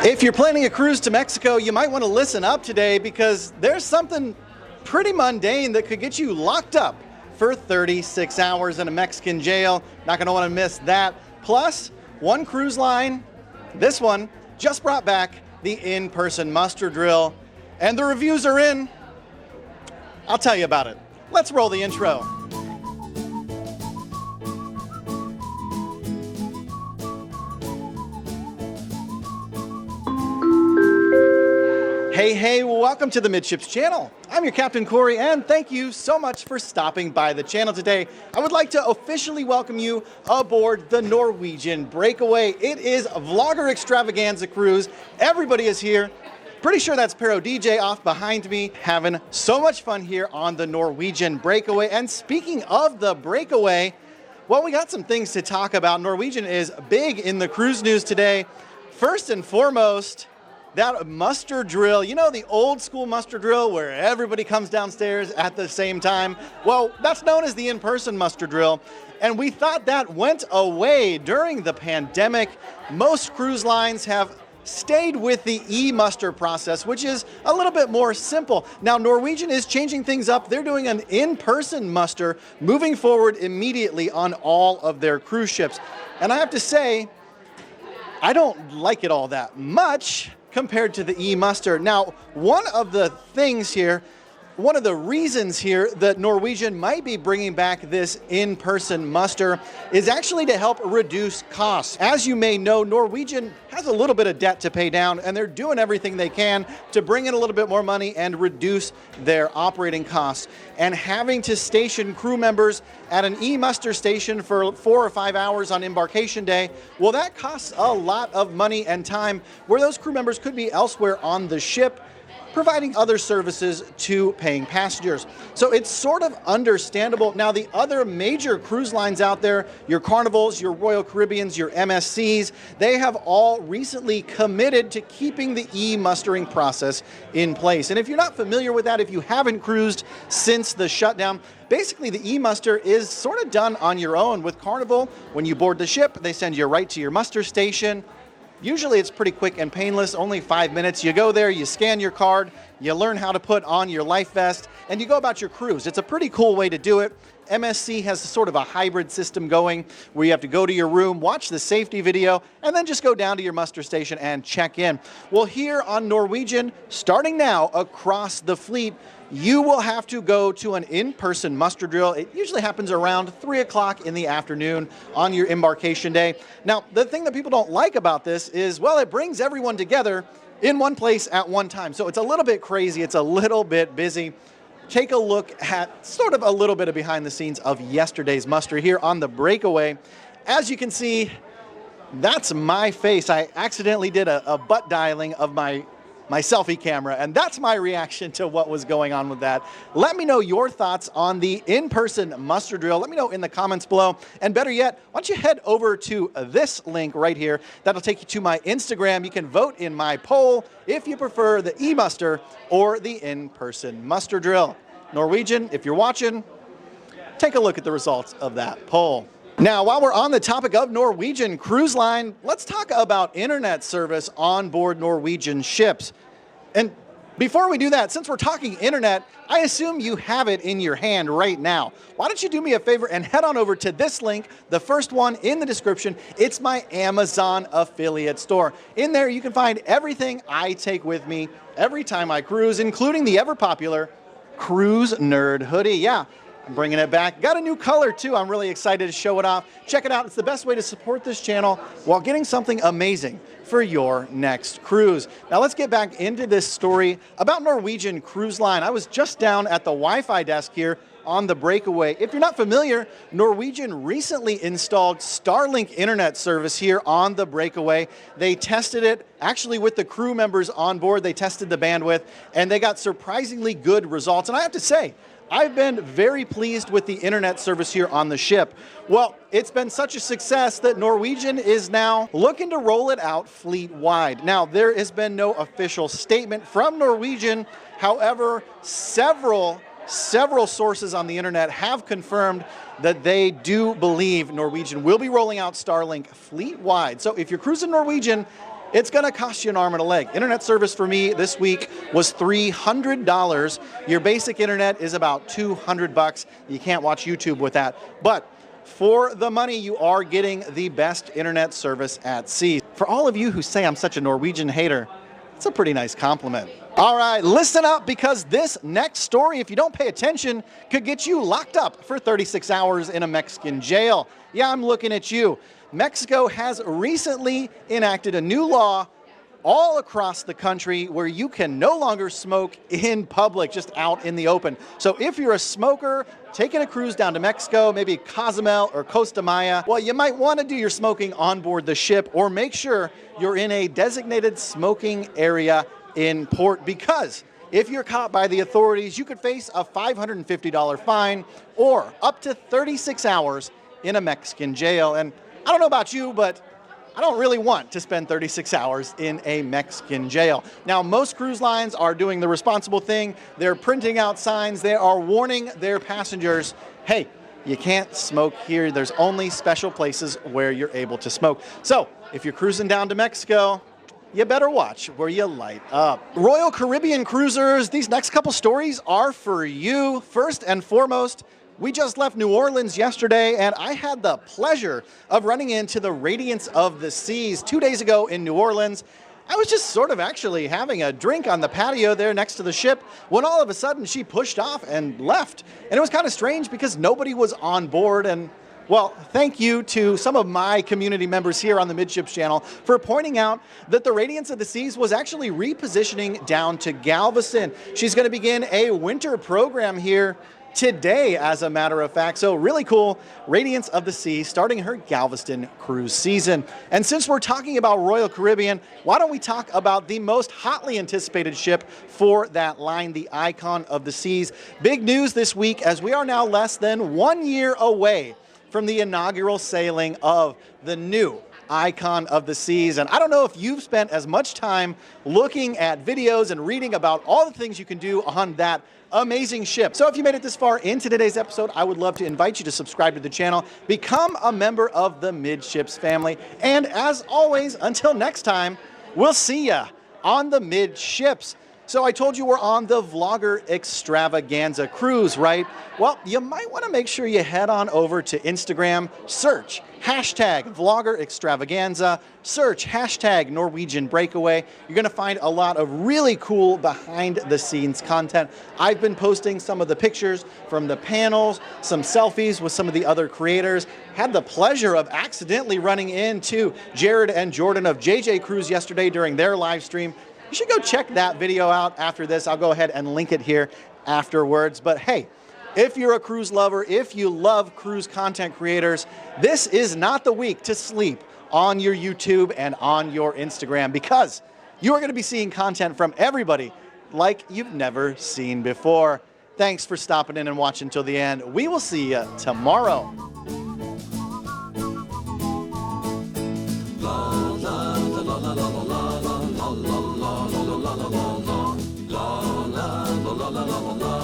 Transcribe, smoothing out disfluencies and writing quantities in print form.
If you're planning a cruise to Mexico, you might want to listen up today because there's something pretty mundane that could get you locked up for 36 hours in a Mexican jail. Not going to want to miss that. Plus, one cruise line, this one, just brought back the in-person muster drill, and the reviews are in. I'll tell you about it. Let's roll the intro. Hey, welcome to the Midships channel. I'm your Captain Corey, and thank you so much for stopping by the channel today. I would like to officially welcome you aboard the Norwegian Breakaway. It is a vlogger extravaganza cruise. Everybody is here. Pretty sure that's Pero DJ off behind me, having so much fun here on the Norwegian Breakaway. And speaking of the Breakaway, well, we got some things to talk about. Norwegian is big in the cruise news today. First and foremost, that muster drill, you know, the old school muster drill where everybody comes downstairs at the same time. Well, that's known as the in-person muster drill. And we thought that went away during the pandemic. Most cruise lines have stayed with the e-muster process, which is a little bit more simple. Now, Norwegian is changing things up. They're doing an in-person muster moving forward immediately on all of their cruise ships. And I have to say, I don't like it all that much compared to the e-muster. Now, one of the reasons here that Norwegian might be bringing back this in-person muster is actually to help reduce costs. As you may know, Norwegian has a little bit of debt to pay down, and they're doing everything they can to bring in a little bit more money and reduce their operating costs. And having to station crew members at an e-muster station for 4 or 5 hours on embarkation day, well, that costs a lot of money and time where those crew members could be elsewhere on the ship, providing other services to paying passengers. So it's sort of understandable. Now, the other major cruise lines out there, your Carnivals, your Royal Caribbeans, your MSCs, they have all recently committed to keeping the e-mustering process in place. And if you're not familiar with that, if you haven't cruised since the shutdown, basically the e-muster is sort of done on your own. With Carnival, when you board the ship, they send you right to your muster station. Usually it's pretty quick and painless, only 5 minutes. You go there, you scan your card, you learn how to put on your life vest, and you go about your cruise. It's a pretty cool way to do it. MSC has sort of a hybrid system going where you have to go to your room, watch the safety video, and then just go down to your muster station and check in. Well, here on Norwegian, starting now across the fleet, you will have to go to an in-person muster drill. It usually happens around 3 o'clock in the afternoon on your embarkation day. Now, the thing that people don't like about this is, well, it brings everyone together in one place at one time. So it's a little bit crazy. It's a little bit busy. Take a look at sort of a little bit of behind the scenes of yesterday's muster here on the Breakaway. As you can see, that's my face. I accidentally did a butt dialing of my selfie camera, and that's my reaction to what was going on with that. Let me know your thoughts on the in-person muster drill. Let me know in the comments below. And better yet, why don't you head over to this link right here. That'll take you to my Instagram. You can vote in my poll if you prefer the e-muster or the in-person muster drill. Norwegian, if you're watching, take a look at the results of that poll. Now, while we're on the topic of Norwegian Cruise Line, let's talk about internet service on board Norwegian ships. And before we do that, since we're talking internet, I assume you have it in your hand right now. Why don't you do me a favor and head on over to this link, the first one in the description. It's my Amazon affiliate store. In there, you can find everything I take with me every time I cruise, including the ever-popular Cruise Nerd hoodie. Yeah. I'm bringing it back. Got a new color too. I'm really excited to show it off. Check it out. It's the best way to support this channel while getting something amazing for your next cruise. Now let's get back into this story about Norwegian Cruise Line. I was just down at the Wi-Fi desk here on the Breakaway. If you're not familiar, Norwegian recently installed Starlink internet service here on the Breakaway. They tested it actually with the crew members on board. They tested the bandwidth and they got surprisingly good results. And I have to say, I've been very pleased with the internet service here on the ship. Well, it's been such a success that Norwegian is now looking to roll it out fleet-wide. Now, there has been no official statement from Norwegian. However, several sources on the internet have confirmed that they do believe Norwegian will be rolling out Starlink fleet-wide. So if you're cruising Norwegian, it's going to cost you an arm and a leg. Internet service for me this week was $300. Your basic internet is about $200. You can't watch YouTube with that. But for the money, you are getting the best internet service at sea. For all of you who say I'm such a Norwegian hater, it's a pretty nice compliment. All right, listen up, because this next story, if you don't pay attention, could get you locked up for 36 hours in a Mexican jail. Yeah, I'm looking at you. Mexico has recently enacted a new law all across the country where you can no longer smoke in public, just out in the open. So if you're a smoker taking a cruise down to Mexico, maybe Cozumel or Costa Maya, well, you might want to do your smoking on board the ship, or make sure you're in a designated smoking area in port, because if you're caught by the authorities, you could face a $550 fine or up to 36 hours in a Mexican jail. And I don't know about you, but I don't really want to spend 36 hours in a Mexican jail. Now, most cruise lines are doing the responsible thing. They're printing out signs. They are warning their passengers, hey, you can't smoke here. There's only special places where you're able to smoke. So if you're cruising down to Mexico, you better watch where you light up. Royal Caribbean cruisers, these next couple stories are for you. First and foremost, we just left New Orleans yesterday, and I had the pleasure of running into the Radiance of the Seas 2 days ago in New Orleans. I was just sort of actually having a drink on the patio there next to the ship when all of a sudden she pushed off and left. And it was kind of strange because nobody was on board. And well, thank you to some of my community members here on the Midships channel for pointing out that the Radiance of the Seas was actually repositioning down to Galveston. She's going to begin a winter program here today, as a matter of fact. So really cool. Radiance of the Sea starting her Galveston cruise season. And since we're talking about Royal Caribbean, why don't we talk about the most hotly anticipated ship for that line, the Icon of the Seas. Big news this week, as we are now less than 1 year away from the inaugural sailing of the new Icon of the Seas. And I don't know if you've spent as much time looking at videos and reading about all the things you can do on that amazing ship. So if you made it this far into today's episode, I would love to invite you to subscribe to the channel, become a member of the Midships family. And as always, until next time, we'll see ya on the Midships. So I told you we're on the Vlogger Extravaganza cruise, right? Well, you might want to make sure you head on over to Instagram, search hashtag Vlogger Extravaganza, search hashtag Norwegian Breakaway. You're going to find a lot of really cool behind the scenes content. I've been posting some of the pictures from the panels, some selfies with some of the other creators. Had the pleasure of accidentally running into Jared and Jordan of JJ Cruise yesterday during their live stream. You should go check that video out after this. I'll go ahead and link it here afterwards. But hey, if you're a cruise lover, if you love cruise content creators, this is not the week to sleep on your YouTube and on your Instagram, because you are going to be seeing content from everybody like you've never seen before. Thanks for stopping in and watching till the end. We will see you tomorrow. La la la la la la la la la la la la la la la la la.